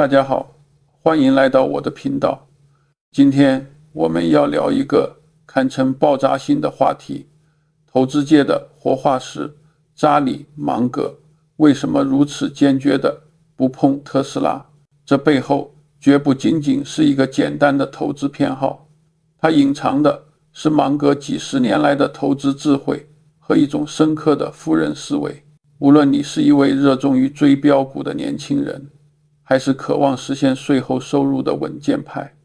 大家好，欢迎来到我的频道。今天我们要聊一个堪称爆炸性的话题，投资界的活化石扎里·芒格为什么如此坚决地不碰特斯拉？这背后绝不仅仅是一个简单的投资偏好，它隐藏的是芒格几十年来的投资智慧和一种深刻的富人思维。无论你是一位热衷于追标股的年轻人，还是渴望实现税后收入的稳健派，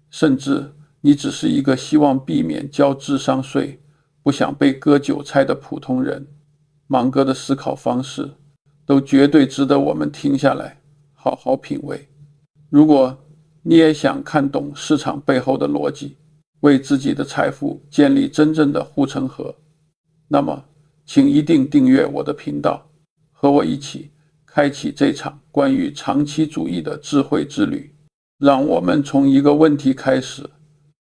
甚至你只是一个希望避免交智商税、不想被割韭菜的普通人，芒格的思考方式都绝对值得我们停下来好好品味。如果你也想看懂市场背后的逻辑，为自己的财富建立真正的护城河，那么请一定订阅我的频道，和我一起开启这场关于长期主义的智慧之旅。让我们从一个问题开始：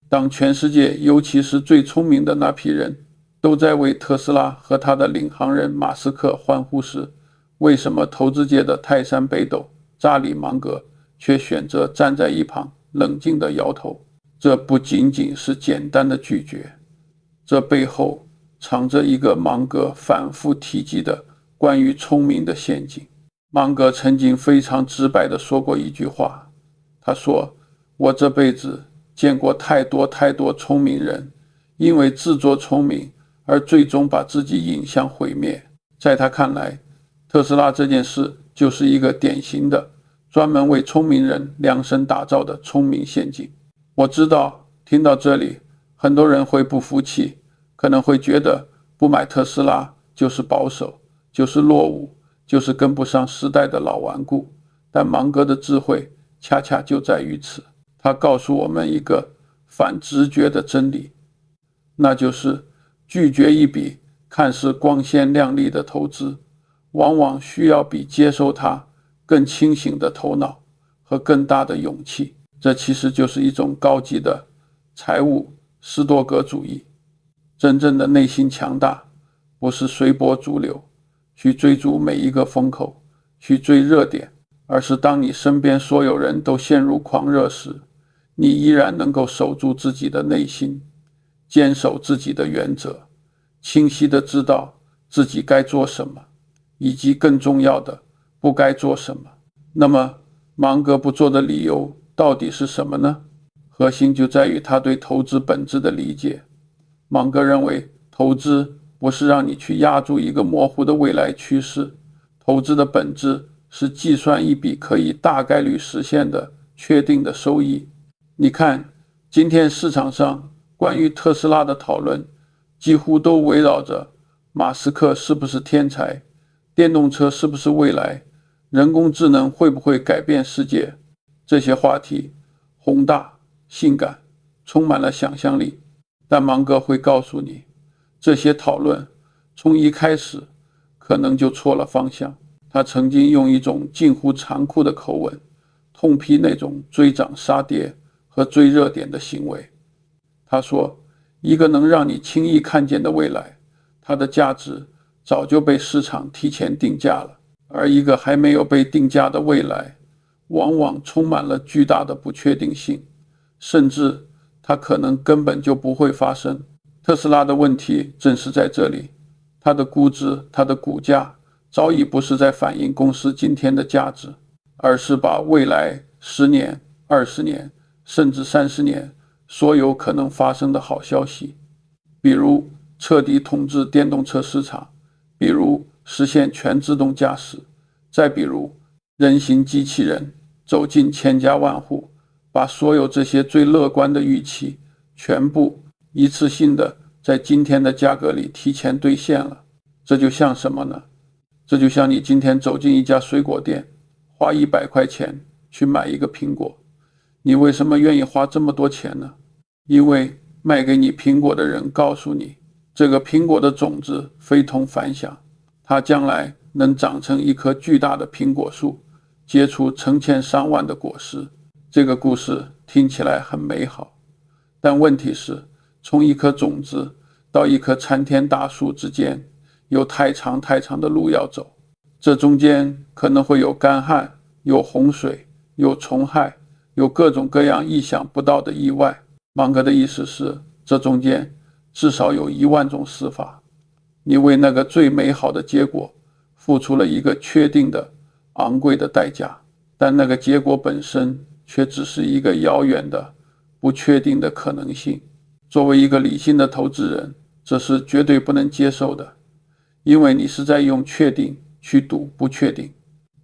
当全世界，尤其是最聪明的那批人，都在为特斯拉和他的领航人马斯克欢呼时，为什么投资界的泰山北斗扎里·芒格却选择站在一旁冷静地摇头？这不仅仅是简单的拒绝，这背后藏着一个芒格反复提及的关于聪明的陷阱。芒格曾经非常直白地说过一句话，他说：我这辈子见过太多聪明人，因为自作聪明而最终把自己引向毁灭。在他看来，特斯拉这件事就是一个典型的专门为聪明人量身打造的聪明陷阱。我知道听到这里，很多人会不服气，可能会觉得不买特斯拉就是保守，就是落伍，就是跟不上时代的老顽固。但芒格的智慧恰恰就在于此，他告诉我们一个反直觉的真理，那就是拒绝一笔看似光鲜亮丽的投资，往往需要比接受它更清醒的头脑和更大的勇气。这其实就是一种高级的财务斯多葛主义。真正的内心强大，不是随波逐流，去追逐每一个风口，去追热点，而是当你身边所有人都陷入狂热时，你依然能够守住自己的内心，坚守自己的原则，清晰地知道自己该做什么，以及更重要的，不该做什么。那么，芒格不做的理由到底是什么呢？核心就在于他对投资本质的理解。芒格认为，投资不是让你去压住一个模糊的未来趋势，投资的本质是计算一笔可以大概率实现的确定的收益。你看，今天市场上关于特斯拉的讨论几乎都围绕着马斯克是不是天才，电动车是不是未来，人工智能会不会改变世界。这些话题宏大、性感，充满了想象力，但芒格会告诉你，这些讨论从一开始可能就错了方向。他曾经用一种近乎残酷的口吻痛批那种追涨杀跌和追热点的行为。他说，一个能让你轻易看见的未来，它的价值早就被市场提前定价了，而一个还没有被定价的未来，往往充满了巨大的不确定性，甚至它可能根本就不会发生。特斯拉的问题正是在这里，它的估值，它的股价早已不是在反映公司今天的价值，而是把未来10年、20年，甚至30年所有可能发生的好消息，比如彻底统治电动车市场，比如实现全自动驾驶，再比如人形机器人走进千家万户，把所有这些最乐观的预期全部一次性的在今天的价格里提前兑现了。这就像什么呢？这就像你今天走进一家水果店，花100块钱去买一个苹果，你为什么愿意花这么多钱呢？因为卖给你苹果的人告诉你，这个苹果的种子非同凡响，它将来能长成一棵巨大的苹果树，结出成千上万的果实。这个故事听起来很美好，但问题是，从一颗种子到一棵参天大树之间有太长的路要走，这中间可能会有干旱，有洪水，有虫害，有各种各样意想不到的意外。芒格的意思是，这中间至少有10000种死法。你为那个最美好的结果付出了一个确定的昂贵的代价，但那个结果本身却只是一个遥远的不确定的可能性。作为一个理性的投资人，这是绝对不能接受的，因为你是在用确定去赌不确定。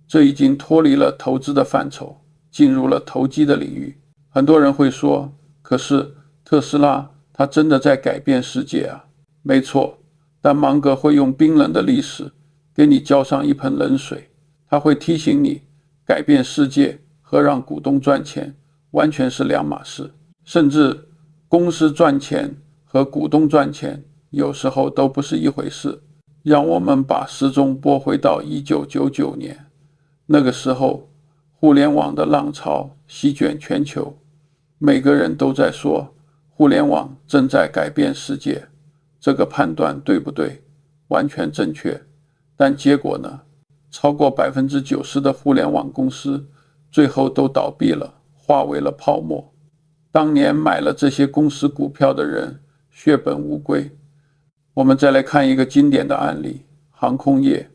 这已经脱离了投资的范畴，进入了投机的领域。很多人会说，可是特斯拉它真的在改变世界啊。没错，但芒格会用冰冷的历史给你浇上一盆冷水，他会提醒你，改变世界和让股东赚钱完全是两码事，甚至公司赚钱和股东赚钱有时候都不是一回事。让我们把时钟拨回到1999年，那个时候互联网的浪潮席卷全球，每个人都在说互联网正在改变世界。这个判断对不对？完全正确。但结果呢？超过90%的互联网公司最后都倒闭了，化为了泡沫。当年买了这些公司股票的人血本无归。我们再来看一个经典的案例，航空业。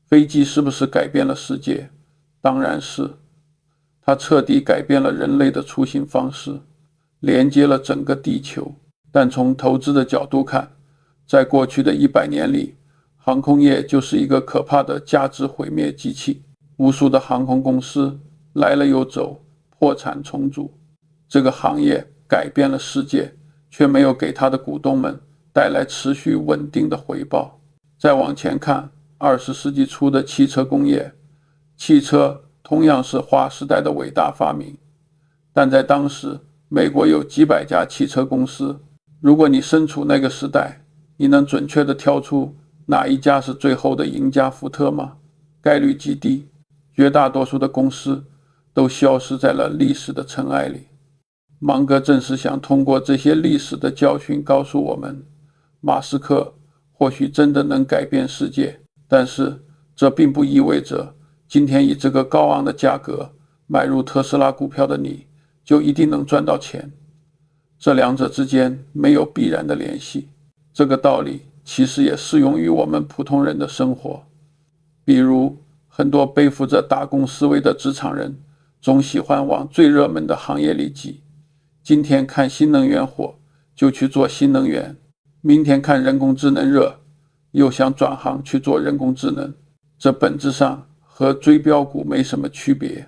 飞机是不是改变了世界？当然是。它彻底改变了人类的出行方式，连接了整个地球。但从投资的角度看，在过去的100年里，航空业就是一个可怕的价值毁灭机器。无数的航空公司来了又走，破产重组。这个行业改变了世界，却没有给他的股东们带来持续稳定的回报。再往前看，20世纪初的汽车工业，汽车同样是划时代的伟大发明，但在当时，美国有几百家汽车公司。如果你身处那个时代，你能准确地挑出哪一家是最后的赢家福特吗？概率极低，绝大多数的公司都消失在了历史的尘埃里。芒格正是想通过这些历史的教训告诉我们，马斯克或许真的能改变世界，但是这并不意味着今天以这个高昂的价格买入特斯拉股票的你就一定能赚到钱。这两者之间没有必然的联系。这个道理其实也适用于我们普通人的生活。比如，很多背负着打工思维的职场人总喜欢往最热门的行业里挤。今天看新能源火，就去做新能源；明天看人工智能热，又想转行去做人工智能。这本质上和追标股没什么区别。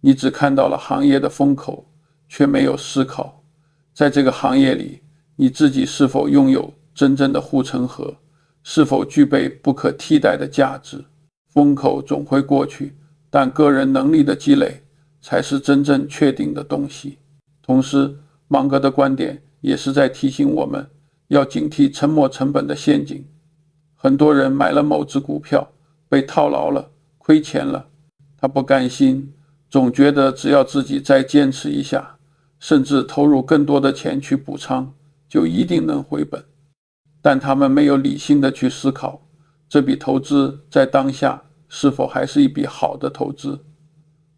你只看到了行业的风口，却没有思考，在这个行业里，你自己是否拥有真正的护城河，是否具备不可替代的价值。风口总会过去，但个人能力的积累才是真正确定的东西。同时，芒格的观点也是在提醒我们要警惕沉没成本的陷阱。很多人买了某只股票，被套牢了，亏钱了，他不甘心，总觉得只要自己再坚持一下，甚至投入更多的钱去补仓，就一定能回本。但他们没有理性的去思考，这笔投资在当下是否还是一笔好的投资。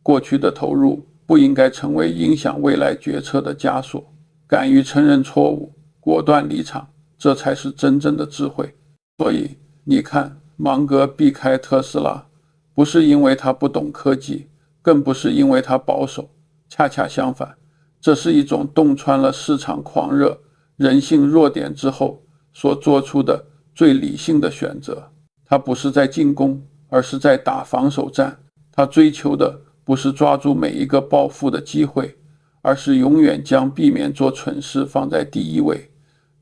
过去的投入不应该成为影响未来决策的枷锁。敢于承认错误，果断离场，这才是真正的智慧。所以你看，芒格避开特斯拉，不是因为他不懂科技，更不是因为他保守，恰恰相反，这是一种洞穿了市场狂热、人性弱点之后所做出的最理性的选择。他不是在进攻，而是在打防守战。他追求的不是抓住每一个暴富的机会，而是永远将避免做蠢事放在第一位。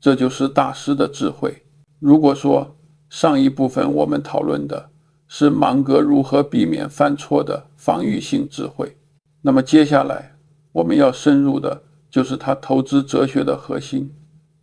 这就是大师的智慧。如果说上一部分我们讨论的是芒格如何避免犯错的防御性智慧，那么接下来我们要深入的就是他投资哲学的核心，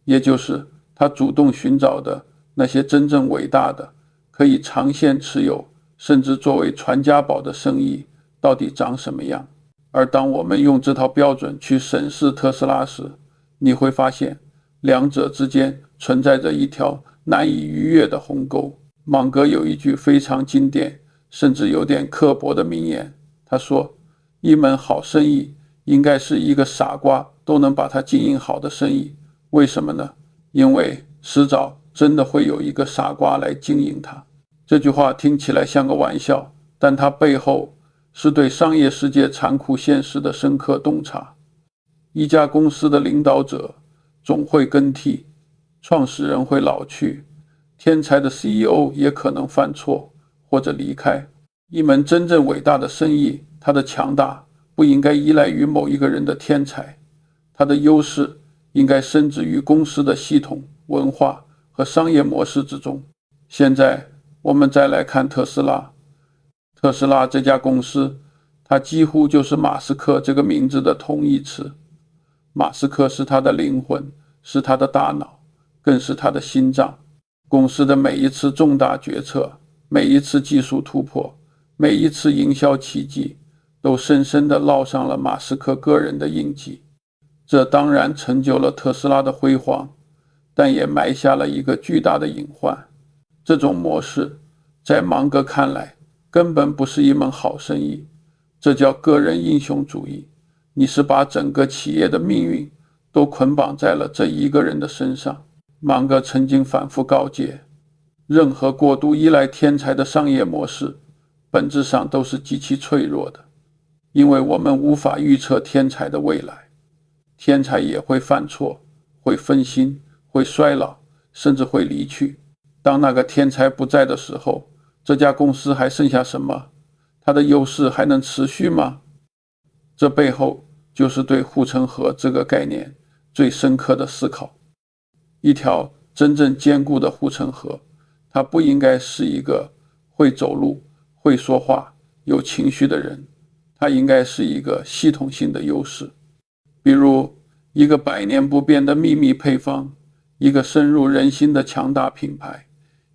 也就是他主动寻找的那些真正伟大的、可以长线持有，甚至作为传家宝的生意到底长什么样。而当我们用这套标准去审视特斯拉时，你会发现两者之间存在着一条难以逾越的鸿沟。芒格有一句非常经典，甚至有点刻薄的名言，他说，一门好生意应该是一个傻瓜都能把它经营好的生意。为什么呢？因为迟早真的会有一个傻瓜来经营它。这句话听起来像个玩笑，但它背后是对商业世界残酷现实的深刻洞察。一家公司的领导者总会更替，创始人会老去，天才的 CEO 也可能犯错或者离开。一门真正伟大的生意，它的强大不应该依赖于某一个人的天才，它的优势应该深植于公司的系统、文化和商业模式之中。现在我们再来看特斯拉。特斯拉这家公司，它几乎就是马斯克这个名字的同义词。马斯克是他的灵魂，是他的大脑，更是他的心脏。公司的每一次重大决策，每一次技术突破，每一次营销奇迹，都深深地烙上了马斯克个人的印记。这当然成就了特斯拉的辉煌，但也埋下了一个巨大的隐患。这种模式在芒格看来根本不是一门好生意，这叫个人英雄主义。你是把整个企业的命运都捆绑在了这一个人的身上。芒格曾经反复告诫，任何过度依赖天才的商业模式本质上都是极其脆弱的，因为我们无法预测天才的未来。天才也会犯错，会分心，会衰老，甚至会离去。当那个天才不在的时候，这家公司还剩下什么？它的优势还能持续吗？这背后就是对护城河这个概念最深刻的思考。一条真正坚固的护城河，它不应该是一个会走路、会说话、有情绪的人，它应该是一个系统性的优势。比如一个百年不变的秘密配方，一个深入人心的强大品牌，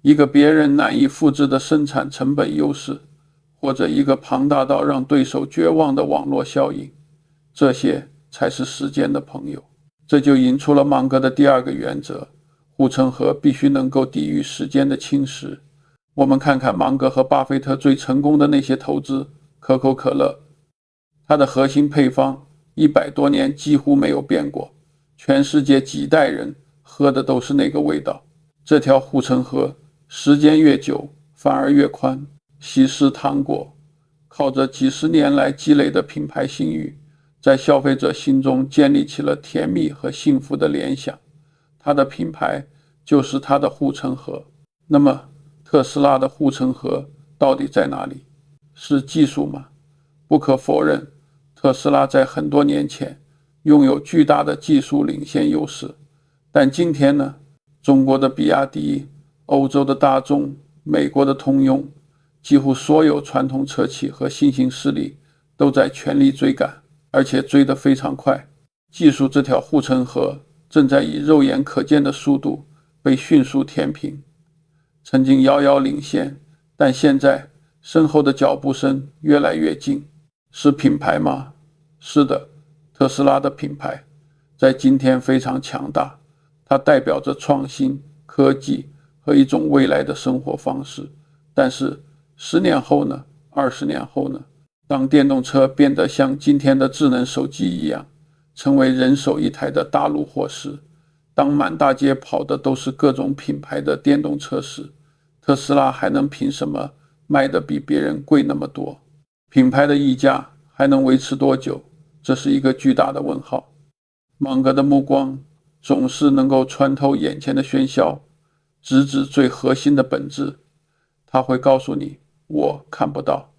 一个别人难以复制的生产成本优势，或者一个庞大到让对手绝望的网络效应，这些才是时间的朋友。这就引出了芒格的第二个原则，护城河必须能够抵御时间的侵蚀。我们看看芒格和巴菲特最成功的那些投资，可口可乐，它的核心配方100多年几乎没有变过，全世界几代人喝的都是那个味道。这条护城河时间越久反而越宽。西施糖果靠着几十年来积累的品牌信誉，在消费者心中建立起了甜蜜和幸福的联想。它的品牌就是它的护城河。那么特斯拉的护城河到底在哪里？是技术吗？不可否认，特斯拉在很多年前拥有巨大的技术领先优势。但今天呢，中国的比亚迪、欧洲的大众、美国的通用，几乎所有传统车企和新兴势力都在全力追赶，而且追得非常快。技术这条护城河正在以肉眼可见的速度被迅速填平。曾经遥遥领先，但现在身后的脚步声越来越近。是品牌吗？是的，特斯拉的品牌在今天非常强大，它代表着创新、科技和一种未来的生活方式。但是10年后呢？20年后呢？当电动车变得像今天的智能手机一样，成为人手一台的大陆货时，当满大街跑的都是各种品牌的电动车时，特斯拉还能凭什么卖得比别人贵那么多？品牌的溢价还能维持多久？这是一个巨大的问号。芒格的目光总是能够穿透眼前的喧嚣，直指最核心的本质。他会告诉你，我看不到。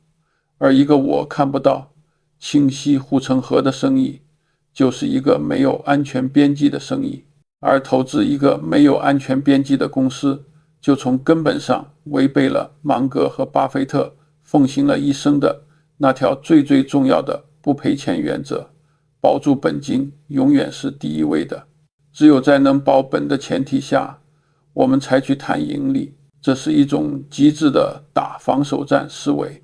而一个我看不到、清晰护城河的生意，就是一个没有安全边际的生意。而投资一个没有安全边际的公司，就从根本上违背了芒格和巴菲特奉行了一生的那条最重要的不赔钱原则：保住本金永远是第一位的。只有在能保本的前提下，我们才去谈盈利。这是一种极致的打防守战思维，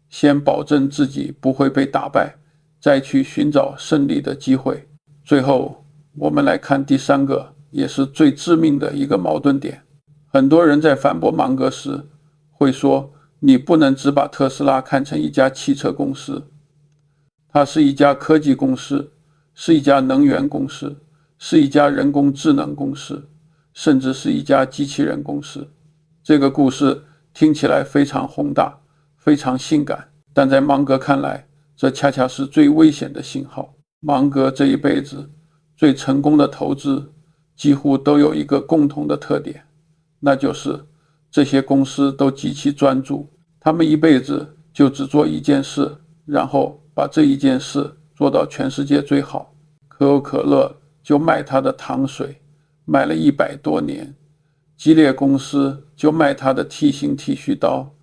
先保证自己不会被打败，再去寻找胜利的机会。最后我们来看第三个，也是最致命的一个矛盾点。很多人在反驳芒格时会说，你不能只把特斯拉看成一家汽车公司。它是一家科技公司，是一家能源公司，是一家人工智能公司，甚至是一家机器人公司。这个故事听起来非常宏大，非常性感，但在芒格看来，这恰恰是最危险的信号。芒格这一辈子最成功的投资几乎都有一个共同的特点，那就是这些公司都极其专注，他们一辈子就只做一件事，然后把这一件事做到全世界最好。可口可乐就卖它的糖水，卖了100多年。吉列公司就卖它的 T 型剃须刀，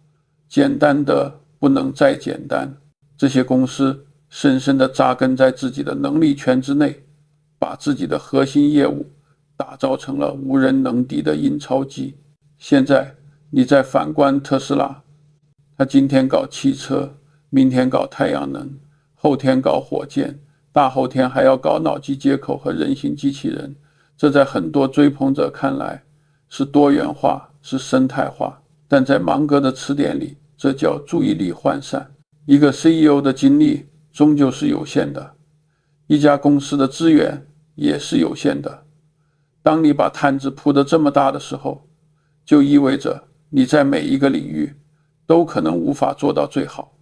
简单的不能再简单。这些公司深深地扎根在自己的能力圈之内，把自己的核心业务打造成了无人能敌的印钞机。现在你再反观特斯拉，他今天搞汽车，明天搞太阳能，后天搞火箭，大后天还要搞脑机接口和人形机器人。这在很多追捧者看来是多元化，是生态化，但在芒格的词典里，这叫注意力涣散。一个 CEO 的精力终究是有限的，一家公司的资源也是有限的。当你把摊子铺得这么大的时候，就意味着你在每一个领域都可能无法做到最好。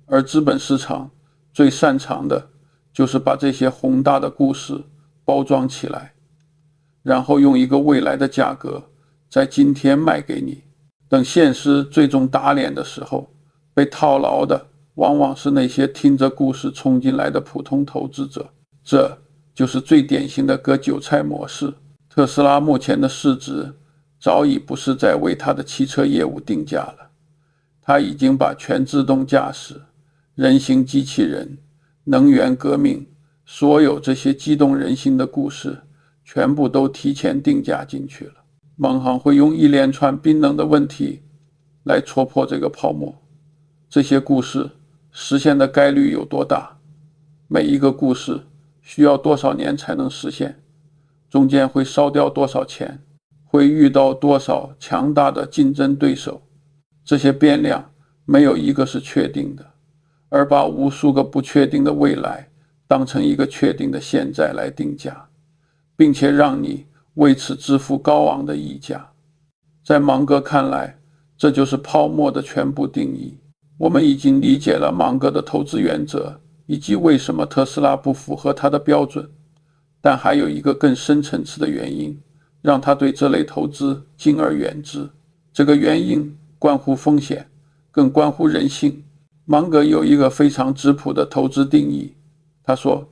而资本市场最擅长的就是把这些宏大的故事包装起来，然后用一个未来的价格在今天卖给你。等现实最终打脸的时候，被套牢的往往是那些听着故事冲进来的普通投资者。这就是最典型的割韭菜模式。特斯拉目前的市值早已不是在为它的汽车业务定价了，它已经把全自动驾驶、人形机器人、能源革命，所有这些激动人心的故事全部都提前定价进去了。孟航会用一连串冰冷的问题来戳破这个泡沫。这些故事实现的概率有多大？每一个故事需要多少年才能实现？中间会烧掉多少钱？会遇到多少强大的竞争对手？这些变量没有一个是确定的，而把无数个不确定的未来当成一个确定的现在来定价，并且让你为此支付高昂的溢价。在芒格看来，这就是泡沫的全部定义。我们已经理解了芒格的投资原则，以及为什么特斯拉不符合他的标准，但还有一个更深层次的原因，让他对这类投资敬而远之。这个原因关乎风险，更关乎人性。芒格有一个非常质朴的投资定义，他说，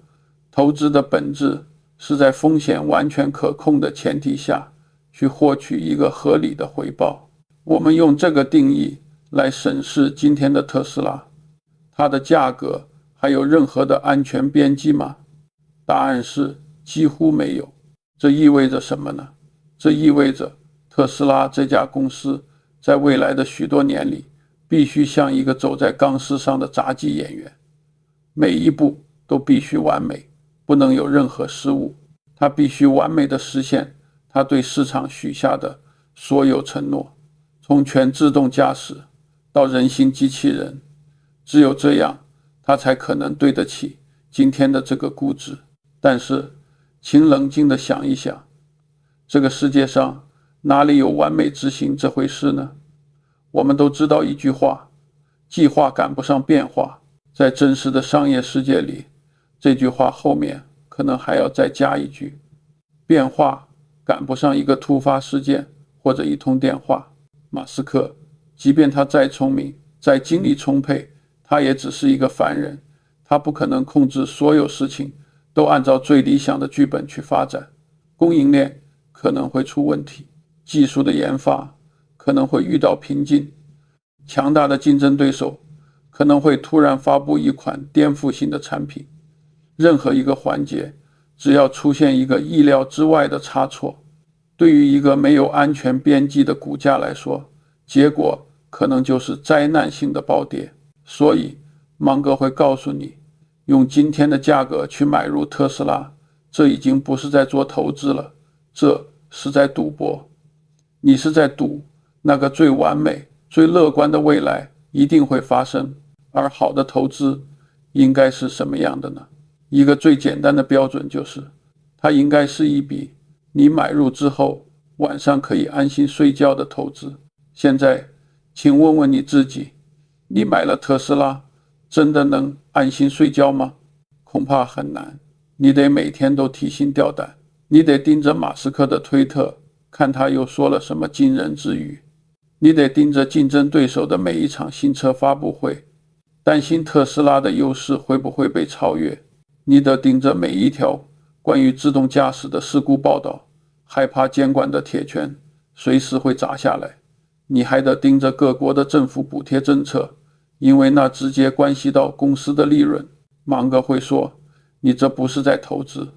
投资的本质是在风险完全可控的前提下去获取一个合理的回报。我们用这个定义来审视今天的特斯拉，它的价格还有任何的安全边际吗？答案是几乎没有。这意味着什么呢？这意味着特斯拉这家公司在未来的许多年里必须像一个走在钢丝上的杂技演员，每一步都必须完美，不能有任何失误。它必须完美地实现它对市场许下的所有承诺，从全自动驾驶到人形机器人。只有这样，它才可能对得起今天的这个估值。但是请冷静地想一想，这个世界上哪里有完美执行这回事呢？我们都知道一句话，计划赶不上变化。在真实的商业世界里，这句话后面可能还要再加一句，变化赶不上一个突发事件或者一通电话。马斯克即便他再聪明，再精力充沛，他也只是一个凡人，他不可能控制所有事情都按照最理想的剧本去发展。供应链可能会出问题，技术的研发可能会遇到瓶颈，强大的竞争对手可能会突然发布一款颠覆性的产品。任何一个环节只要出现一个意料之外的差错，对于一个没有安全边际的股价来说，结果可能就是灾难性的暴跌。所以芒格会告诉你，用今天的价格去买入特斯拉，这已经不是在做投资了，这是在赌博。你是在赌那个最完美、最乐观的未来一定会发生，而好的投资应该是什么样的呢？一个最简单的标准就是，它应该是一笔你买入之后晚上可以安心睡觉的投资。现在，请问问你自己，你买了特斯拉，真的能安心睡觉吗？恐怕很难。你得每天都提心吊胆，你得盯着马斯克的推特，看他又说了什么惊人之语。你得盯着竞争对手的每一场新车发布会，担心特斯拉的优势会不会被超越。你得盯着每一条关于自动驾驶的事故报道，害怕监管的铁拳随时会砸下来。你还得盯着各国的政府补贴政策，因为那直接关系到公司的利润。芒格会说，你这不是在投资，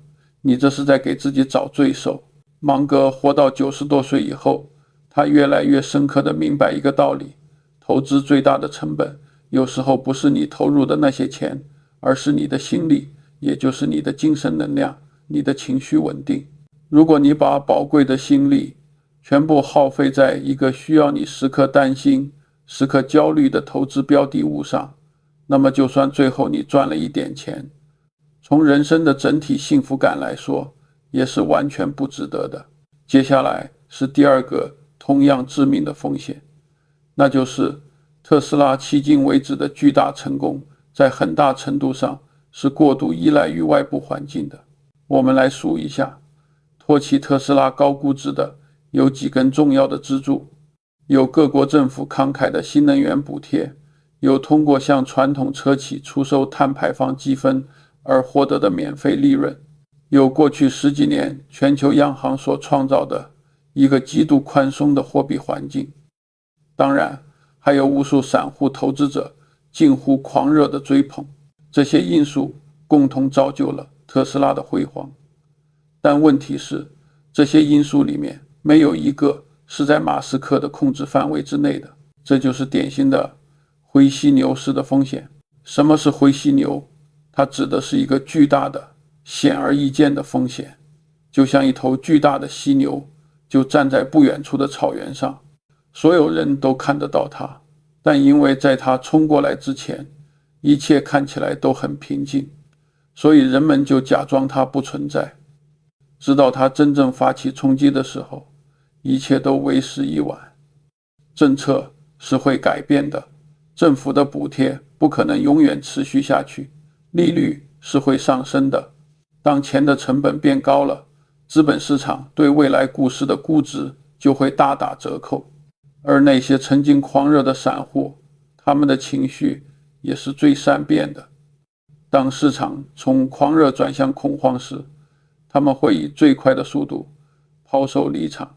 你这是在给自己找罪受。芒格活到90多岁以后，他越来越深刻地明白一个道理，投资最大的成本有时候不是你投入的那些钱，而是你的心力，也就是你的精神能量，你的情绪稳定。如果你把宝贵的心力全部耗费在一个需要你时刻担心、时刻焦虑的投资标的物上，那么就算最后你赚了一点钱，从人生的整体幸福感来说，也是完全不值得的。接下来是第二个同样致命的风险，那就是特斯拉迄今为止的巨大成功，在很大程度上是过度依赖于外部环境的。我们来数一下，托起特斯拉高估值的有几根重要的支柱，有各国政府慷慨的新能源补贴，有通过向传统车企出售碳排放积分而获得的免费利润，有过去10几年全球央行所创造的一个极度宽松的货币环境，当然还有无数散户投资者近乎狂热的追捧。这些因素共同造就了特斯拉的辉煌。但问题是，这些因素里面没有一个是在马斯克的控制范围之内的，这就是典型的灰犀牛式的风险。什么是灰犀牛？它指的是一个巨大的、显而易见的风险，就像一头巨大的犀牛就站在不远处的草原上，所有人都看得到它，但因为在它冲过来之前，一切看起来都很平静，所以人们就假装它不存在。直到它真正发起冲击的时候，一切都为时已晚。政策是会改变的，政府的补贴不可能永远持续下去，利率是会上升的。当钱的成本变高了，资本市场对未来股市的估值就会大打折扣。而那些曾经狂热的散户，他们的情绪也是最善变的。当市场从狂热转向恐慌时，他们会以最快的速度抛售离场。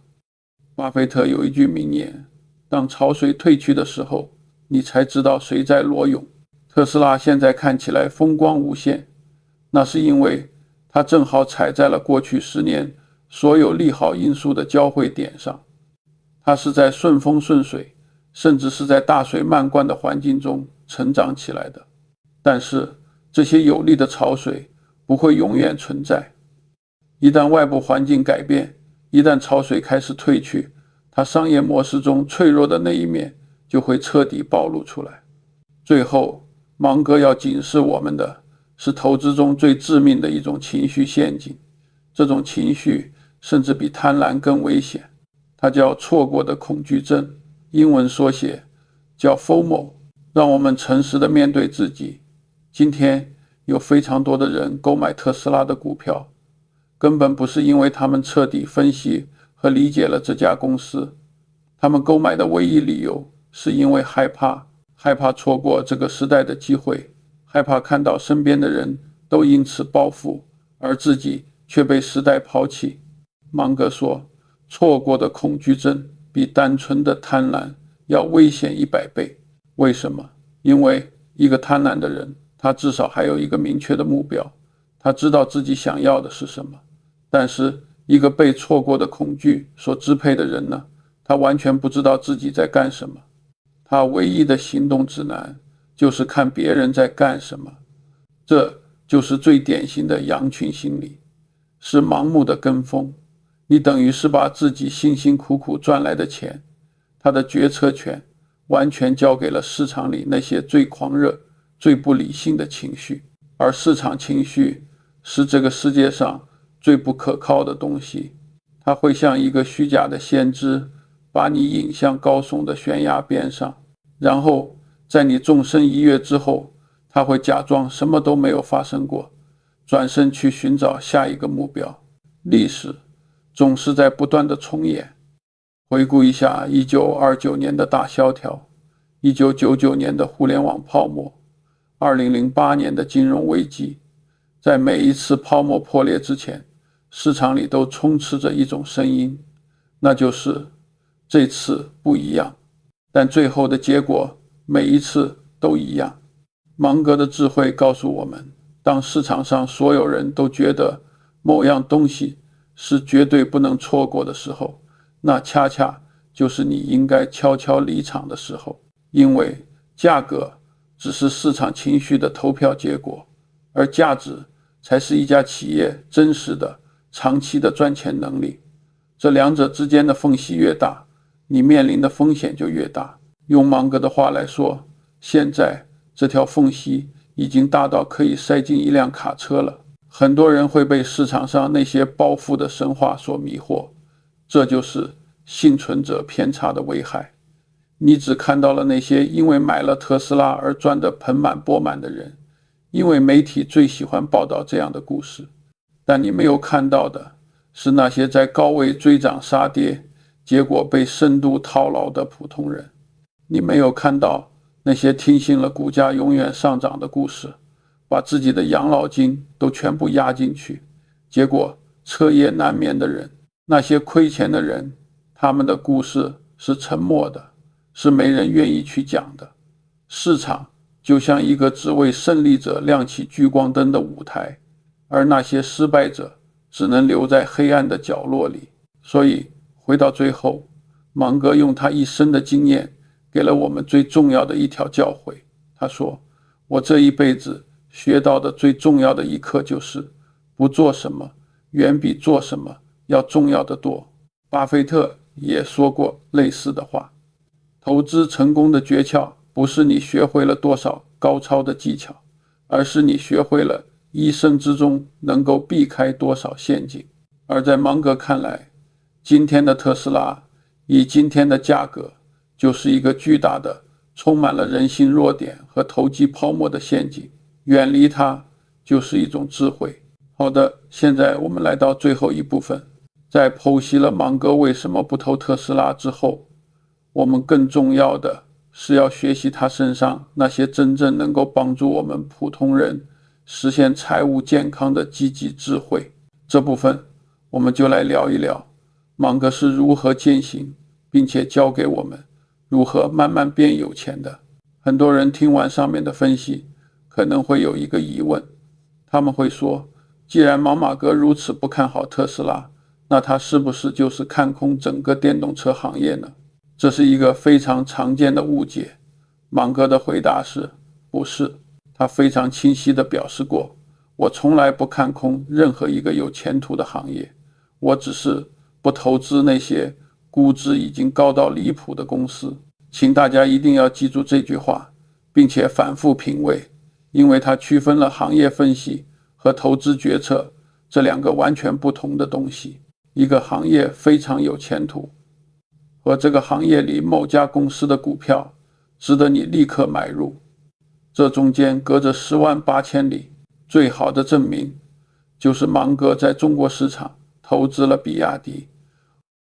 巴菲特有一句名言，当潮水退去的时候，你才知道谁在裸泳。特斯拉现在看起来风光无限，那是因为它正好踩在了过去10年所有利好因素的交汇点上。它是在顺风顺水，甚至是在大水漫灌的环境中成长起来的。但是这些有利的潮水不会永远存在，一旦外部环境改变，一旦潮水开始退去，它商业模式中脆弱的那一面就会彻底暴露出来。最后，芒格要警示我们的是投资中最致命的一种情绪陷阱，这种情绪甚至比贪婪更危险，它叫错过的恐惧症，英文缩写叫 FOMO。 让我们诚实地面对自己，今天有非常多的人购买特斯拉的股票，根本不是因为他们彻底分析和理解了这家公司，他们购买的唯一理由是因为害怕错过这个时代的机会，害怕看到身边的人都因此暴富，而自己却被时代抛弃。芒格说，错过的恐惧症比单纯的贪婪要危险100倍。为什么？因为一个贪婪的人，他至少还有一个明确的目标，他知道自己想要的是什么。但是一个被错过的恐惧所支配的人呢，他完全不知道自己在干什么，他唯一的行动指南就是看别人在干什么。这就是最典型的羊群心理，是盲目的跟风。你等于是把自己辛辛苦苦赚来的钱，他的决策权完全交给了市场里那些最狂热、最不理性的情绪，而市场情绪是这个世界上最不可靠的东西。它会像一个虚假的先知，把你引向高耸的悬崖边上，然后在你纵身一跃之后，它会假装什么都没有发生过，转身去寻找下一个目标。历史总是在不断的重演。回顾一下1929年的大萧条，1999年的互联网泡沫，2008年的金融危机。在每一次泡沫破裂之前，市场里都充斥着一种声音，那就是这次不一样。但最后的结果每一次都一样。芒格的智慧告诉我们，当市场上所有人都觉得某样东西是绝对不能错过的时候，那恰恰就是你应该悄悄离场的时候。因为价格只是市场情绪的投票结果，而价值才是一家企业真实的长期的赚钱能力。这两者之间的缝隙越大，你面临的风险就越大。用芒格的话来说，现在这条缝隙已经大到可以塞进一辆卡车了。很多人会被市场上那些暴富的神话所迷惑，这就是幸存者偏差的危害。你只看到了那些因为买了特斯拉而赚得盆满钵满的人，因为媒体最喜欢报道这样的故事。但你没有看到的是那些在高位追涨杀跌，结果被深度套牢的普通人。你没有看到那些听信了股价永远上涨的故事，把自己的养老金都全部压进去，结果彻夜难眠的人。那些亏钱的人，他们的故事是沉默的，是没人愿意去讲的。市场就像一个只为胜利者亮起聚光灯的舞台，而那些失败者只能留在黑暗的角落里。所以回到最后，芒格用他一生的经验给了我们最重要的一条教诲。他说，我这一辈子学到的最重要的一课就是，不做什么远比做什么要重要的多。巴菲特也说过类似的话。投资成功的诀窍不是你学会了多少高超的技巧，而是你学会了一生之中能够避开多少陷阱。而在芒格看来，今天的特斯拉以今天的价格就是一个巨大的充满了人性弱点和投机泡沫的陷阱，远离它就是一种智慧。好的，现在我们来到最后一部分。在剖析了芒格为什么不投特斯拉之后，我们更重要的是要学习他身上那些真正能够帮助我们普通人实现财务健康的积极智慧。这部分我们就来聊一聊芒格是如何践行并且教给我们如何慢慢变有钱的。很多人听完上面的分析，可能会有一个疑问，他们会说，既然芒马哥如此不看好特斯拉，那他是不是就是看空整个电动车行业呢？这是一个非常常见的误解。芒格的回答是，不是。他非常清晰地表示过，我从来不看空任何一个有前途的行业，我只是不投资那些估值已经高到离谱的公司。请大家一定要记住这句话，并且反复品味，因为它区分了行业分析和投资决策这两个完全不同的东西。一个行业非常有前途，和这个行业里某家公司的股票值得你立刻买入，这中间隔着10万8千里。最好的证明就是芒格在中国市场投资了比亚迪。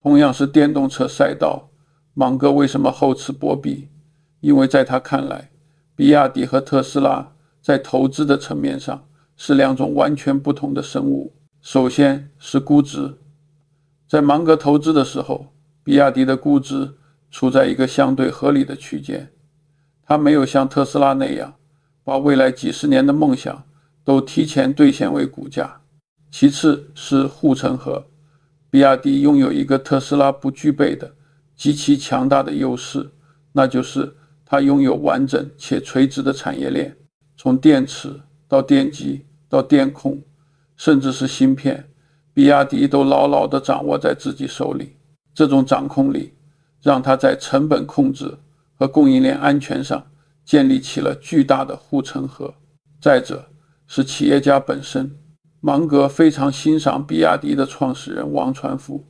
同样是电动车赛道，芒格为什么厚此薄彼？因为在他看来，比亚迪和特斯拉在投资的层面上是两种完全不同的生物。首先是估值，在芒格投资的时候，比亚迪的估值处在一个相对合理的区间，他没有像特斯拉那样把未来几十年的梦想都提前兑现为股价。其次是护城河，比亚迪拥有一个特斯拉不具备的极其强大的优势，那就是它拥有完整且垂直的产业链，从电池到电机到电控，甚至是芯片，比亚迪都牢牢地掌握在自己手里。这种掌控力让它在成本控制和供应链安全上建立起了巨大的护城河。再者是企业家本身，芒格非常欣赏比亚迪的创始人王传福，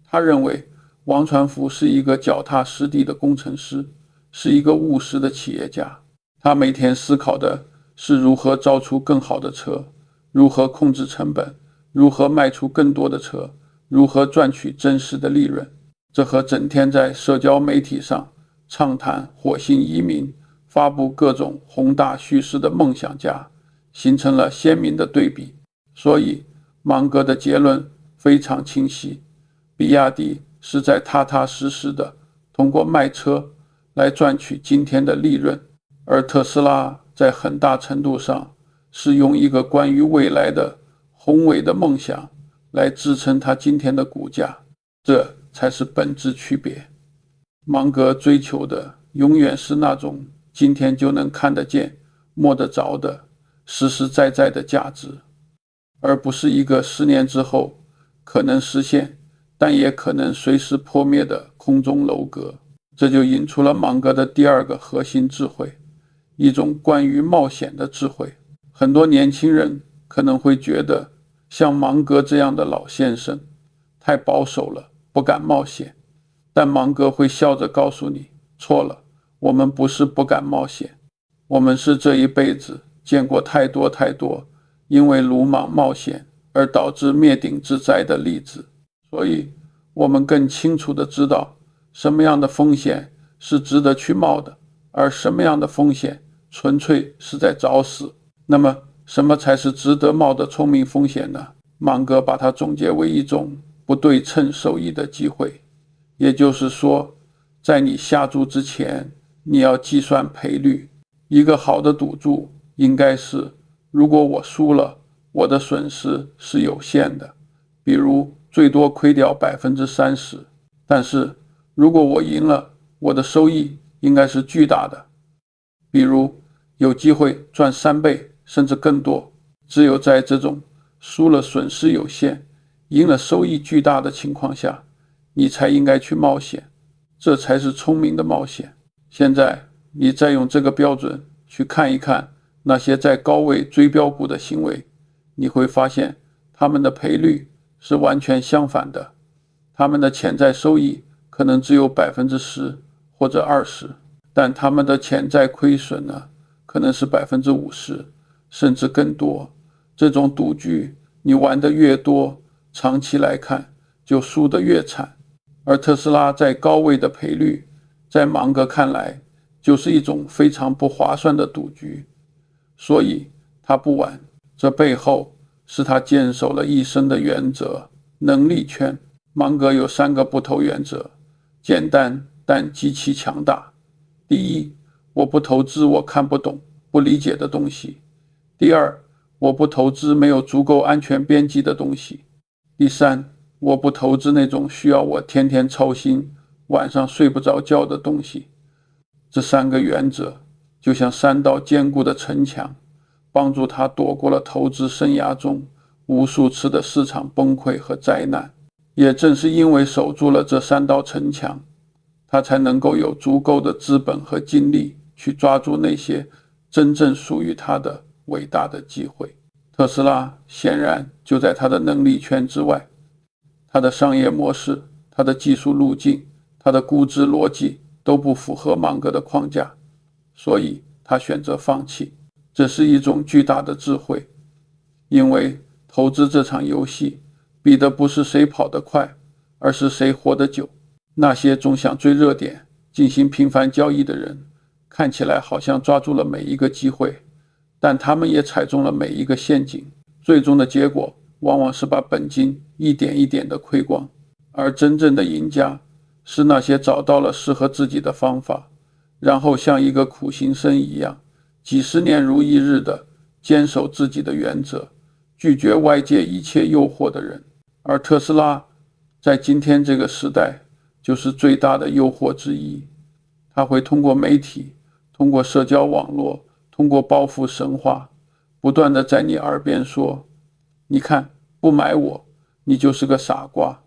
他认为王传福是一个脚踏实地的工程师，是一个务实的企业家。他每天思考的是如何造出更好的车，如何控制成本，如何卖出更多的车，如何赚取真实的利润。这和整天在社交媒体上畅谈火星移民，发布各种宏大叙事的梦想家形成了鲜明的对比。所以芒格的结论非常清晰，比亚迪是在踏踏实实的通过卖车来赚取今天的利润，而特斯拉在很大程度上是用一个关于未来的宏伟的梦想来支撑它今天的股价，这才是本质区别。芒格追求的永远是那种今天就能看得见、摸得着的实实在在的价值，而不是一个10年之后可能实现，但也可能随时破灭的空中楼阁。这就引出了芒格的第二个核心智慧，一种关于冒险的智慧。很多年轻人可能会觉得像芒格这样的老先生太保守了，不敢冒险。但芒格会笑着告诉你，错了，我们不是不敢冒险，我们是这一辈子见过太多太多因为鲁莽冒险而导致灭顶之灾的例子，所以我们更清楚地知道什么样的风险是值得去冒的，而什么样的风险纯粹是在找死。那么什么才是值得冒的聪明风险呢？芒格把它总结为一种不对称收益的机会，也就是说，在你下注之前，你要计算赔率。一个好的赌注应该是，如果我输了，我的损失是有限的，比如最多亏掉30%，但是如果我赢了，我的收益应该是巨大的，比如有机会赚3倍甚至更多。只有在这种输了损失有限，赢了收益巨大的情况下，你才应该去冒险，这才是聪明的冒险。现在你再用这个标准去看一看那些在高位追标股的行为，你会发现他们的赔率是完全相反的，他们的潜在收益可能只有10%或者20%，但他们的潜在亏损呢，可能是50%甚至更多。这种赌局你玩得越多，长期来看就输得越惨。而特斯拉在高位的赔率，在芒格看来就是一种非常不划算的赌局，所以他不玩。这背后是他坚守了一生的原则——能力圈。芒格有3个不投原则，简单但极其强大。第一，我不投资我看不懂、不理解的东西。第二，我不投资没有足够安全边际的东西。第三，我不投资那种需要我天天操心、晚上睡不着觉的东西。这3个原则就像3道坚固的城墙，帮助他躲过了投资生涯中无数次的市场崩溃和灾难。也正是因为守住了这3道城墙，他才能够有足够的资本和精力去抓住那些真正属于他的伟大的机会。特斯拉显然就在他的能力圈之外，他的商业模式、他的技术路径、他的估值逻辑都不符合芒格的框架，所以他选择放弃。这是一种巨大的智慧，因为投资这场游戏比的不是谁跑得快，而是谁活得久。那些总想追热点、进行频繁交易的人，看起来好像抓住了每一个机会，但他们也踩中了每一个陷阱，最终的结果往往是把本金一点一点的亏光。而真正的赢家是那些找到了适合自己的方法，然后像一个苦行僧一样，几十年如一日的坚守自己的原则，拒绝外界一切诱惑的人。而特斯拉在今天这个时代就是最大的诱惑之一。他会通过媒体、通过社交网络、通过包袱神话，不断地在你耳边说，你看，不买我，你就是个傻瓜，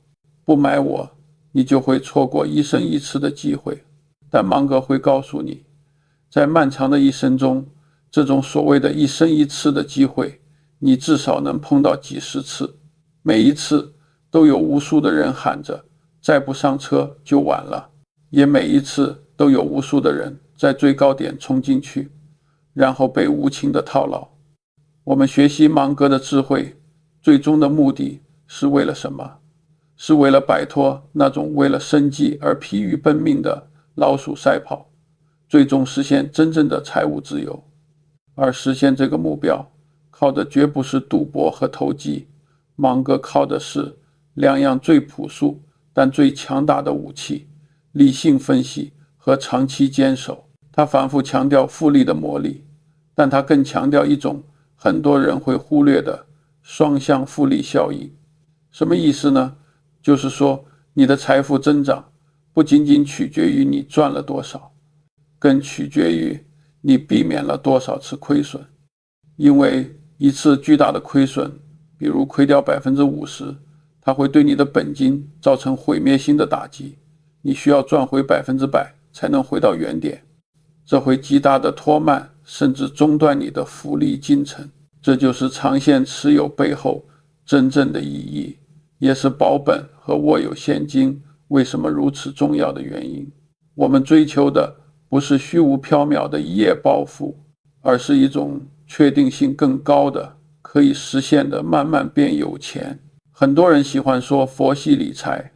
不买我，你就会错过一生一次的机会。但芒格会告诉你，在漫长的一生中，这种所谓的一生一次的机会，你至少能碰到几十次，每一次都有无数的人喊着再不上车就晚了，也每一次都有无数的人在最高点冲进去，然后被无情的套牢。我们学习芒格的智慧，最终的目的是为了什么？是为了摆脱那种为了生计而疲于奔命的老鼠赛跑，最终实现真正的财务自由。而实现这个目标，靠的绝不是赌博和投机，芒格靠的是两样最朴素但最强大的武器：理性分析和长期坚守。他反复强调复利的魔力，但他更强调一种很多人会忽略的双向复利效应。什么意思呢？就是说，你的财富增长不仅仅取决于你赚了多少，更取决于你避免了多少次亏损。因为一次巨大的亏损，比如亏掉 50%， 它会对你的本金造成毁灭性的打击，你需要赚回100%才能回到原点。这会极大的拖慢甚至中断你的复利进程。这就是长线持有背后真正的意义，也是保本和握有现金为什么如此重要的原因。我们追求的不是虚无缥缈的一夜暴富，而是一种确定性更高的可以实现的慢慢变有钱。很多人喜欢说佛系理财，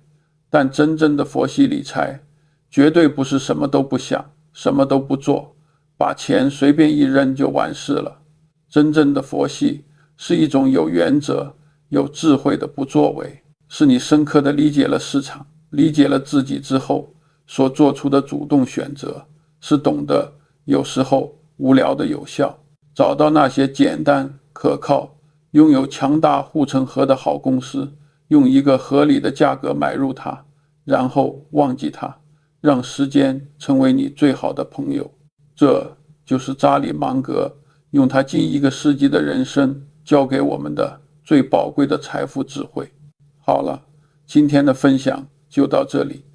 但真正的佛系理财绝对不是什么都不想，什么都不做，把钱随便一扔就完事了。真正的佛系是一种有原则、有智慧的不作为，是你深刻地理解了市场，理解了自己之后所做出的主动选择，是懂得有时候无聊的有效，找到那些简单可靠、拥有强大护城河的好公司，用一个合理的价格买入它，然后忘记它，让时间成为你最好的朋友。这就是查理·芒格用他近1个世纪的人生教给我们的最宝贵的财富智慧。好了，今天的分享就到这里。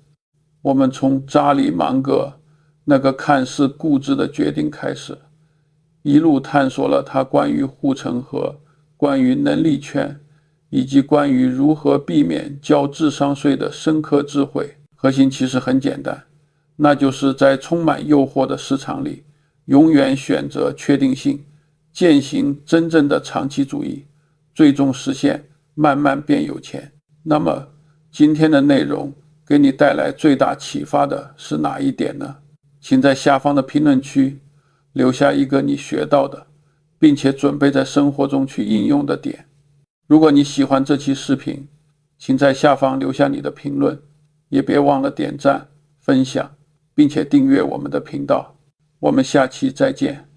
我们从查理·芒格那个看似固执的决定开始，一路探索了他关于护城河、关于能力圈，以及关于如何避免交智商税的深刻智慧。核心其实很简单，那就是在充满诱惑的市场里，永远选择确定性，践行真正的长期主义，最终实现慢慢变有钱。那么今天的内容给你带来最大启发的是哪一点呢？请在下方的评论区留下一个你学到的，并且准备在生活中去应用的点。如果你喜欢这期视频，请在下方留下你的评论，也别忘了点赞、分享，并且订阅我们的频道。我们下期再见。